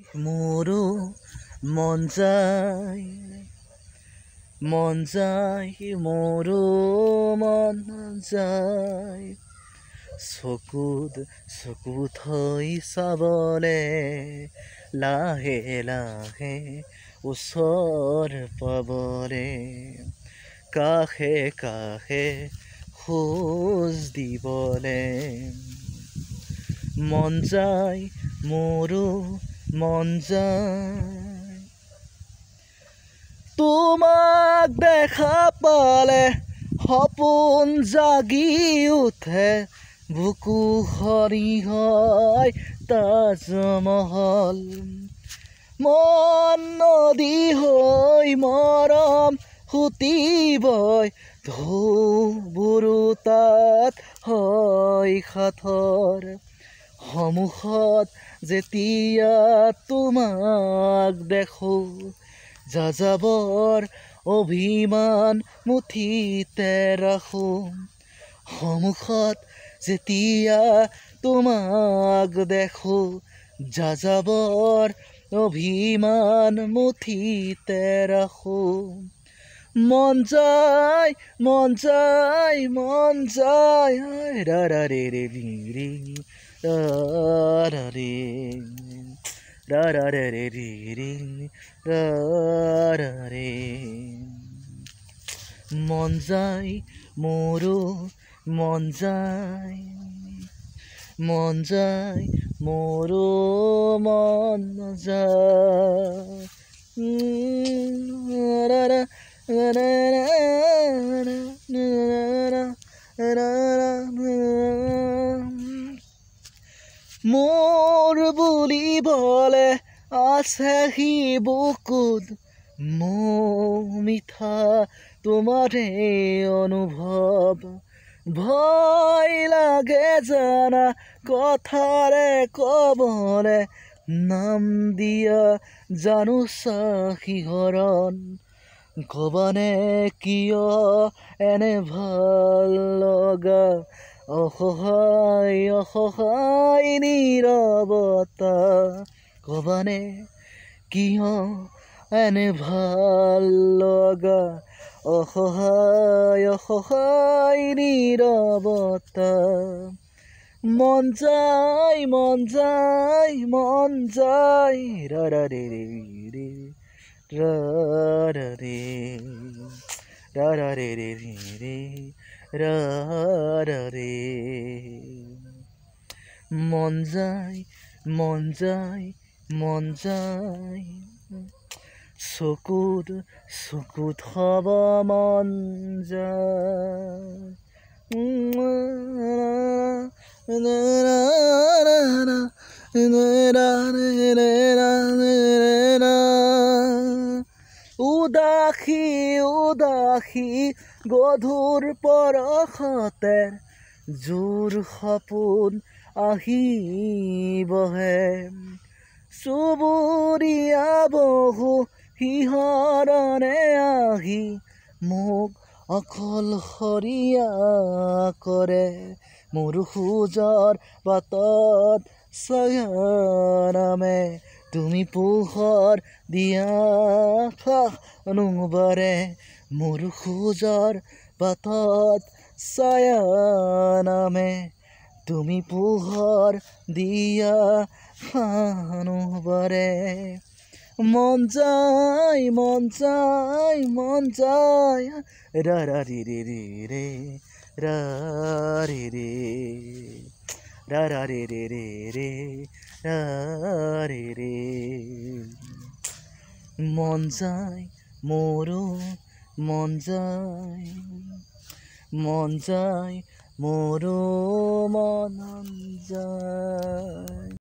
মোৰো মন যায় মোৰো মন যায় চকুত হৈ চাবলে লাহে লাহে ওচৰ পাবলে কাষে কাষে খোজ দিবলে মন যায় মোৰো মন যায় তোমাক দেখা পালে সপোন জাগি উঠে বুকু সৰি হয় তাজমহল মন নদী হৈ মৰম সুতিবই ঢৌবোৰো তাত হয় সাঁথৰ সন্মুখত যেতিয়া তোমাক দেখো যাযাবৰ অভিমান মুঠিতে ৰাখো সন্মুখত যেতিয়া তোমাক দেখো যাযাবৰ অভিমান মুঠিতে ৰাখো মন যায় ৰা ৰা ৰে ৰে ৰি ৰি ৰা ৰা ৰে ৰা ৰা ৰে ৰে ৰি ৰি ৰা ৰা ৰে মন যায় মোৰো মন যায় মোৰো মন যায় ৰা ৰা ৰা ৰা মোৰ বুলিবলে আছে সি বুকুত মৌ মিঠা তোমাৰে অনুভৱ ভয় লাগে জানা কথাৰে কবলে নাম দিয়া জানোচা শিহৰণ কবানে কিয় এনে ভাল লগা অসহায় নীৰৱতা কবানে কিয় এনে ভাল লগা অসহায় নীৰৱতা মন যায় ৰা ৰা ৰে ৰে ৰে ৰা ৰা ৰে ৰা ৰা ৰে ৰে ৰে ৰা ৰা ৰে মন যায় চকুত হব মন যায় উদাসী গধুৰ পৰশতে জোৰ সপোন আহি বহে চুবুৰীয়া বহু শিহৰণে আহি মোক অকলশৰীয়া কৰে মোৰ খোজৰ বাটত ছায়া নামে তুমি পোহৰ দিয়া অনুবাৰে মোৰ খোজৰ বাটত ছায়া নামে তুমি পোহৰ দিয়া অনুবাৰে মন যায় ৰা ৰা ৰে ৰে ৰে ৰে ৰা ৰে ৰে ৰা ৰা ৰে ৰে ৰে ৰে ৰা ৰে ৰে মন যায় মোৰো মন যায় মোৰো মন যায়